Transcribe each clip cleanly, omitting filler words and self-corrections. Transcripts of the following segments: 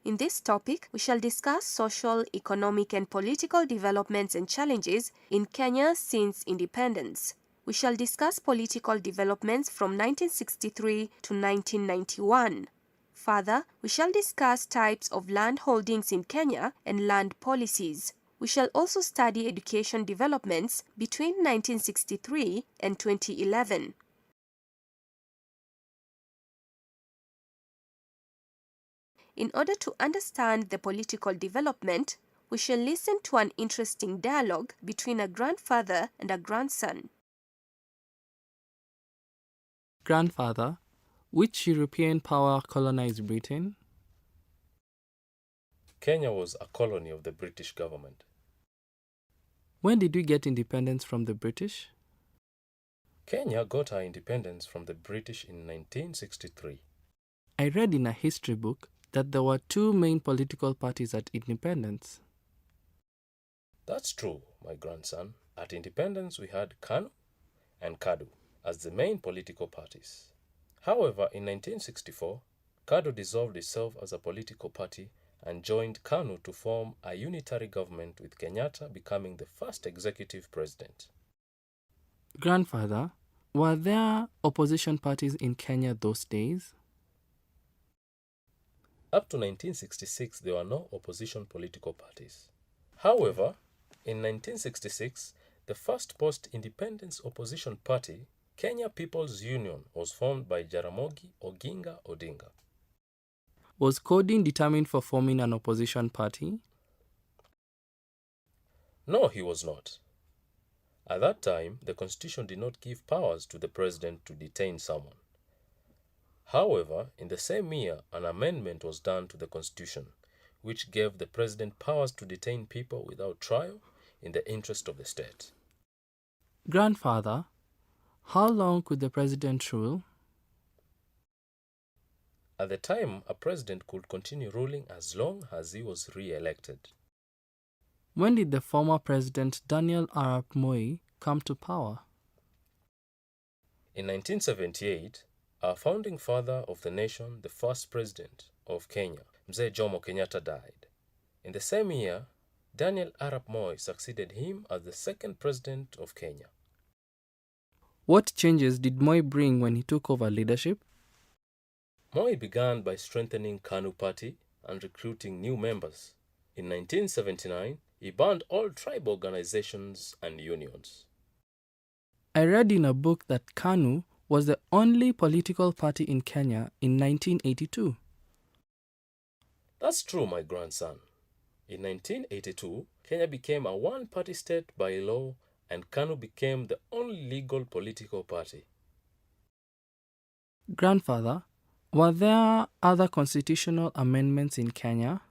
In this topic, we shall discuss social, economic and political developments and challenges in Kenya since independence. We shall discuss political developments from 1963 to 1991. Further, we shall discuss types of land holdings in Kenya and land policies. We shall also study education developments between 1963 and 2011. In order to understand the political development, we shall listen to an interesting dialogue between a grandfather and a grandson. Grandfather, which European power colonized Britain? Kenya was a colony of the British government. When did we get independence from the British? Kenya got her independence from the British in 1963. I read in a history book that there were two main political parties at independence. That's true, my grandson. At independence, we had KANU and KADU as the main political parties. However, in 1964, KADU dissolved itself as a political party and joined KANU to form a unitary government with Kenyatta becoming the first executive president. Grandfather, were there opposition parties in Kenya those days? Up to 1966, there were no opposition political parties. However, in 1966, the first post-independence opposition party, Kenya People's Union, was formed by Jaramogi Oginga Odinga. Was Coding determined for forming an opposition party? No, he was not. At that time, the constitution did not give powers to the president to detain someone. However, in the same year, an amendment was done to the constitution, which gave the president powers to detain people without trial in the interest of the state. Grandfather, how long could the president rule? At the time, a president could continue ruling as long as he was re-elected. When did the former president Daniel Arap Moi come to power? In 1978, our founding father of the nation, the first president of Kenya, Mzee Jomo Kenyatta, died. In the same year, Daniel Arap Moi succeeded him as the second president of Kenya. What changes did Moi bring when he took over leadership? Moi began by strengthening KANU party and recruiting new members. In 1979, he banned all tribe organizations and unions. I read in a book that KANU was the only political party in Kenya in 1982. That's true, my grandson. In 1982, Kenya became a one-party state by law and KANU became the only legal political party. Grandfather, were there other constitutional amendments in Kenya?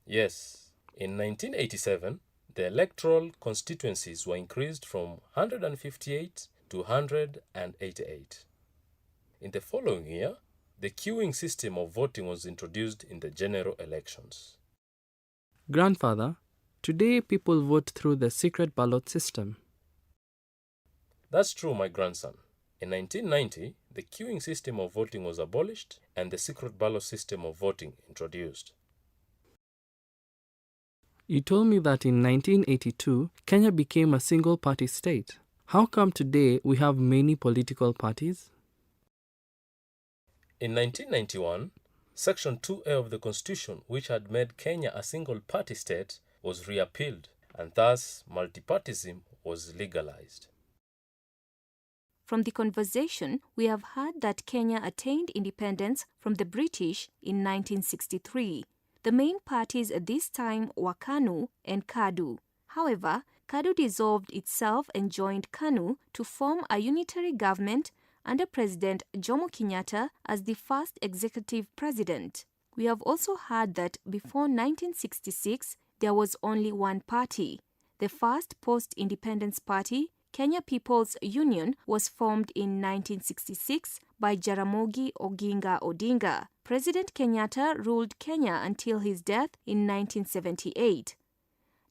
Yes. In 1987, the electoral constituencies were increased from 158 to 188. In the following year, the queuing system of voting was introduced in the general elections. Grandfather, today people vote through the secret ballot system. That's true, my grandson. In 1990, the queuing system of voting was abolished and the secret ballot system of voting introduced. You told me that in 1982, Kenya became a single-party state. How come today we have many political parties? In 1991, Section 2A of the Constitution, which had made Kenya a single-party state, was repealed, and thus multipartyism was legalized. From the conversation, we have heard that Kenya attained independence from the British in 1963. The main parties at this time were KANU and KADU. However, KADU dissolved itself and joined KANU to form a unitary government under President Jomo Kenyatta as the first executive president. We have also heard that before 1966, there was only one party. The first post-independence party, Kenya People's Union, was formed in 1966 by Jaramogi Oginga Odinga. President Kenyatta ruled Kenya until his death in 1978.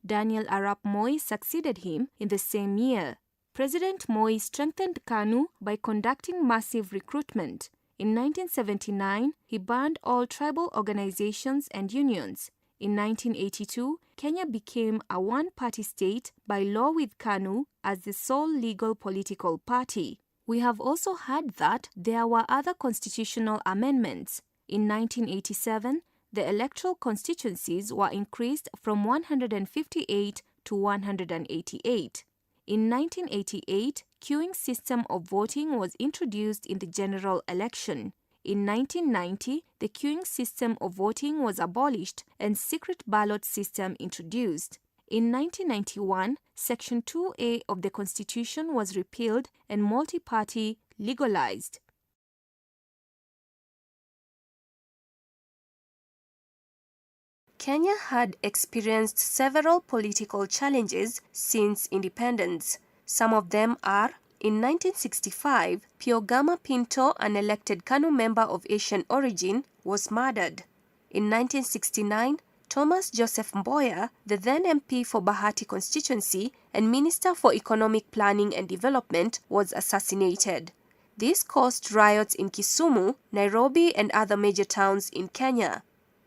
Daniel Arap Moi succeeded him in the same year. President Moi strengthened KANU by conducting massive recruitment. In 1979, he banned all tribal organizations and unions. In 1982, Kenya became a one-party state by law with KANU as the sole legal political party. We have also heard that there were other constitutional amendments. In 1987, the electoral constituencies were increased from 158 to 188. In 1988, queuing system of voting was introduced in the general election. In 1990, the queuing system of voting was abolished and secret ballot system introduced. In 1991, Section 2A of the Constitution was repealed and multi-party legalized. Kenya had experienced several political challenges since independence. Some of them are: in 1965, Piogama Pinto, an elected KANU member of Asian origin, was murdered. In 1969, Thomas Joseph Mboya, the then MP for Bahati constituency and Minister for Economic Planning and Development, was assassinated. This caused riots in Kisumu, Nairobi, and other major towns in Kenya.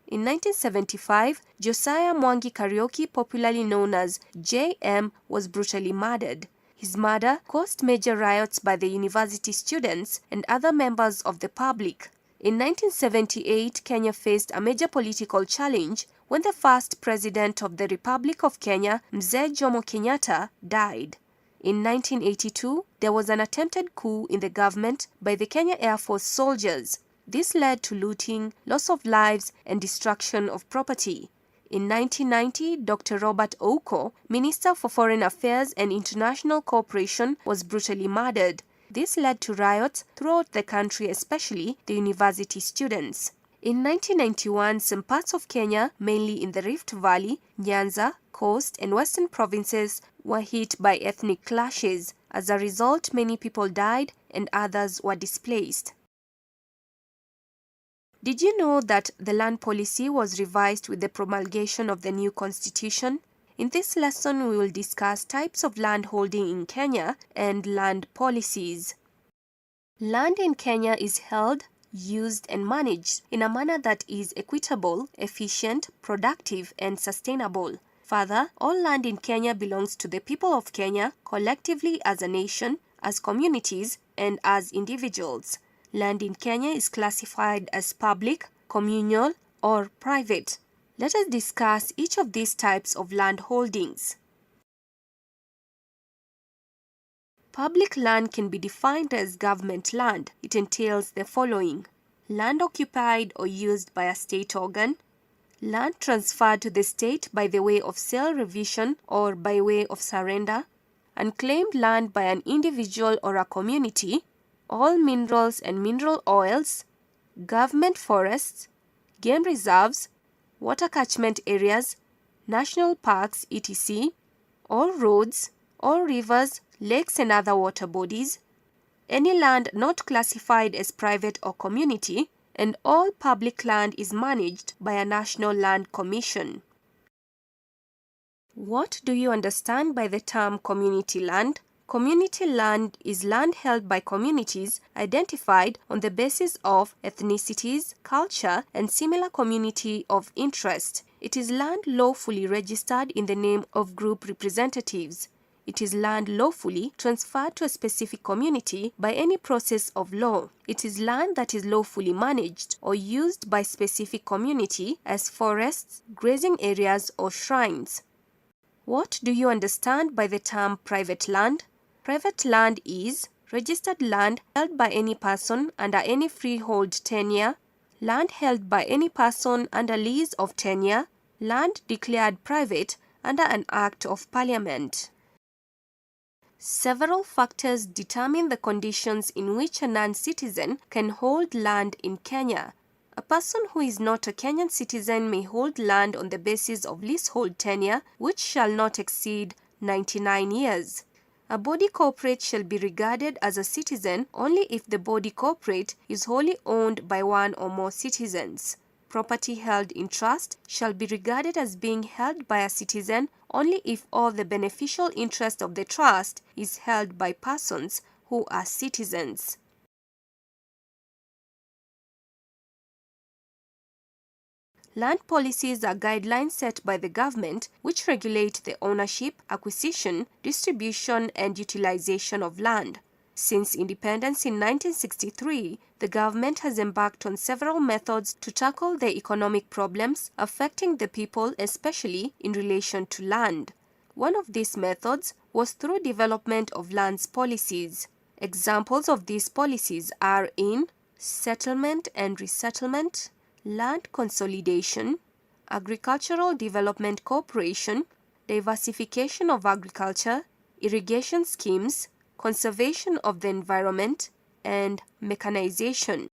In 1975, Josiah Mwangi Karaoke, popularly known as JM, was brutally murdered. His murder caused major riots by the university students and other members of the public. In 1978, Kenya faced a major political challenge when the first president of the Republic of Kenya, Mzee Jomo Kenyatta, died. In 1982, there was an attempted coup in the government by the Kenya Air Force soldiers. This led to looting, loss of lives, and destruction of property. In 1990, Dr. Robert Ouko, Minister for Foreign Affairs and International Cooperation, was brutally murdered. This led to riots throughout the country, especially the university students. In 1991, some parts of Kenya, mainly in the Rift Valley, Nyanza, Coast, and Western provinces, were hit by ethnic clashes. As a result, many people died and others were displaced. Did you know that the land policy was revised with the promulgation of the new constitution? In this lesson, we will discuss types of land holding in Kenya and land policies. Land in Kenya is held, used, and managed in a manner that is equitable, efficient, productive, and sustainable. Further, all land in Kenya belongs to the people of Kenya collectively as a nation, as communities, and as individuals. Land in Kenya is classified as public, communal, or private. Let us discuss each of these types of land holdings. Public land can be defined as government land. It entails the following: land occupied or used by a state organ, land transferred to the state by the way of sale, revision, or by way of surrender, unclaimed land by an individual or a community, all minerals and mineral oils, government forests, game reserves, water catchment areas, national parks, etc., all roads, all rivers, lakes, and other water bodies, any land not classified as private or community, and all public land is managed by a National Land Commission. What do you understand by the term community land? Community land is land held by communities identified on the basis of ethnicities, culture, and similar community of interest. It is land lawfully registered in the name of group representatives. It is land lawfully transferred to a specific community by any process of law. It is land that is lawfully managed or used by specific community as forests, grazing areas, or shrines. What do you understand by the term private land? Private land is registered land held by any person under any freehold tenure, land held by any person under lease of tenure, land declared private under an Act of Parliament. Several factors determine the conditions in which a non-citizen can hold land in Kenya. A person who is not a Kenyan citizen may hold land on the basis of leasehold tenure, which shall not exceed 99 years. A body corporate shall be regarded as a citizen only if the body corporate is wholly owned by one or more citizens. Property held in trust shall be regarded as being held by a citizen only if all the beneficial interest of the trust is held by persons who are citizens. Land policies are guidelines set by the government which regulate the ownership, acquisition, distribution, and utilization of land. Since independence in 1963, the government has embarked on several methods to tackle the economic problems affecting the people, especially in relation to land. One of these methods was through development of lands policies. Examples of these policies are in settlement and resettlement, land consolidation, agricultural development cooperation, diversification of agriculture, irrigation schemes, conservation of the environment, and mechanization.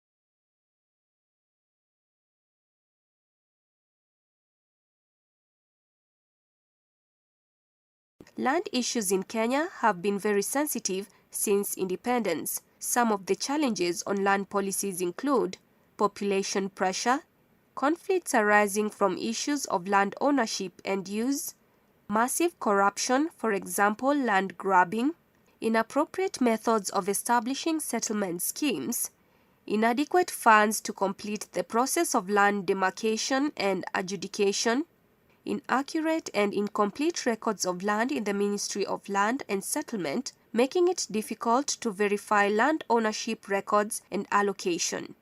Land issues in Kenya have been very sensitive since independence. Some of the challenges on land policies include population pressure, conflicts arising from issues of land ownership and use, massive corruption, for example, land grabbing, inappropriate methods of establishing settlement schemes, inadequate funds to complete the process of land demarcation and adjudication, inaccurate and incomplete records of land in the Ministry of Land and Settlement, making it difficult to verify land ownership records and allocation.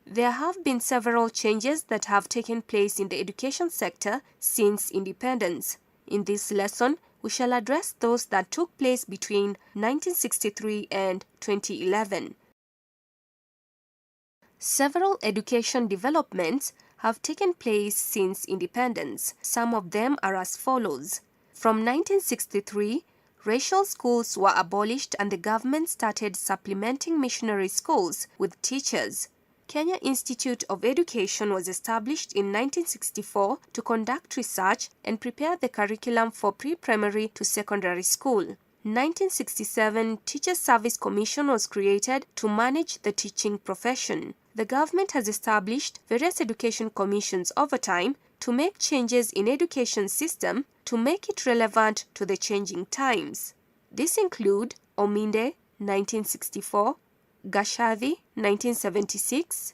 There have been several changes that have taken place in the education sector since independence. In this lesson, we shall address those that took place between 1963 and 2011. Several education developments have taken place since independence. Some of them are as follows. From 1963, racial schools were abolished and the government started supplementing missionary schools with teachers. Kenya Institute of Education was established in 1964 to conduct research and prepare the curriculum for pre-primary to secondary school. 1967, Teacher Service Commission was created to manage the teaching profession. The government has established various education commissions over time to make changes in education system to make it relevant to the changing times. These include Ominde, 1964, Gashavi, 1976,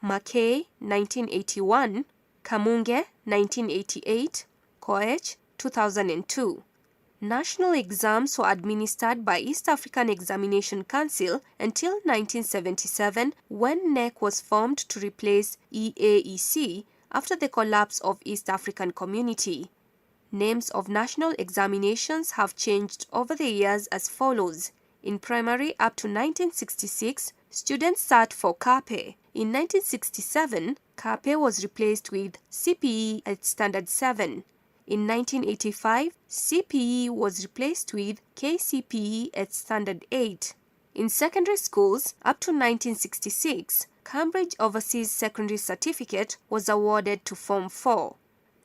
Mackay, 1981, Kamunge, 1988, Koech, 2002. National exams were administered by East African Examination Council until 1977 when NEC was formed to replace EAEC after the collapse of East African Community. Names of national examinations have changed over the years as follows. In primary up to 1966, students sat for CAPE. In 1967, CAPE was replaced with CPE at Standard 7. In 1985, CPE was replaced with KCPE at Standard 8. In secondary schools, up to 1966, Cambridge Overseas Secondary Certificate was awarded to Form 4.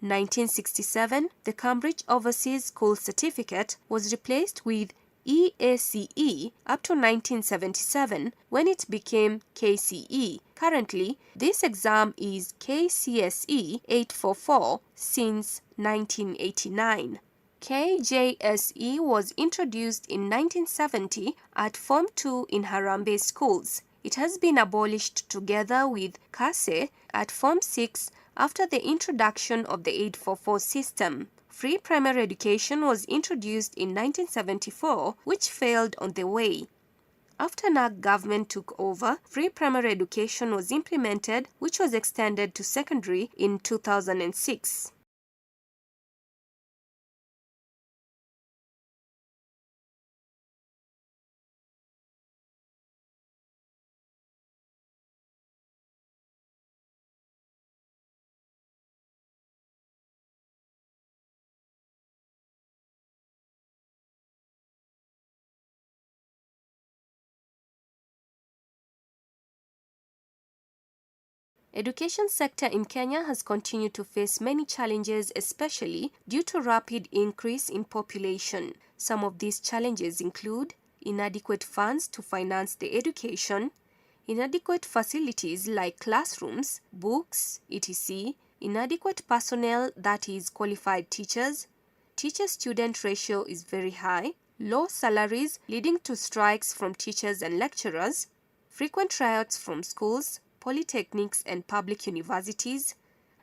1967, the Cambridge Overseas School Certificate was replaced with EACE up to 1977 when it became KCE. Currently, this exam is KCSE 844 since 1989. KJSE was introduced in 1970 at Form 2 in Harambee schools. It has been abolished together with KASE at Form 6 after the introduction of the 844 system. Free primary education was introduced in 1974, which failed on the way. After NAC government took over, free primary education was implemented, which was extended to secondary in 2006. Education sector in Kenya has continued to face many challenges, especially due to rapid increase in population. Some of these challenges include inadequate funds to finance the education, inadequate facilities like classrooms, books, etc., inadequate personnel, that is, qualified teachers, teacher-student ratio is very high, low salaries leading to strikes from teachers and lecturers, frequent riots from schools, polytechnics and public universities,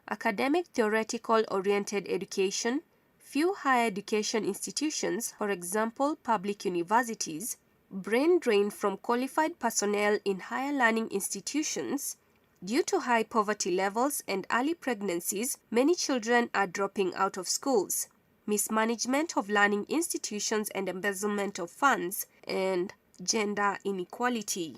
academic theoretical-oriented education, few higher education institutions, for example public universities, brain drain from qualified personnel in higher learning institutions. Due to high poverty levels and early pregnancies, many children are dropping out of schools, mismanagement of learning institutions and embezzlement of funds, and gender inequality.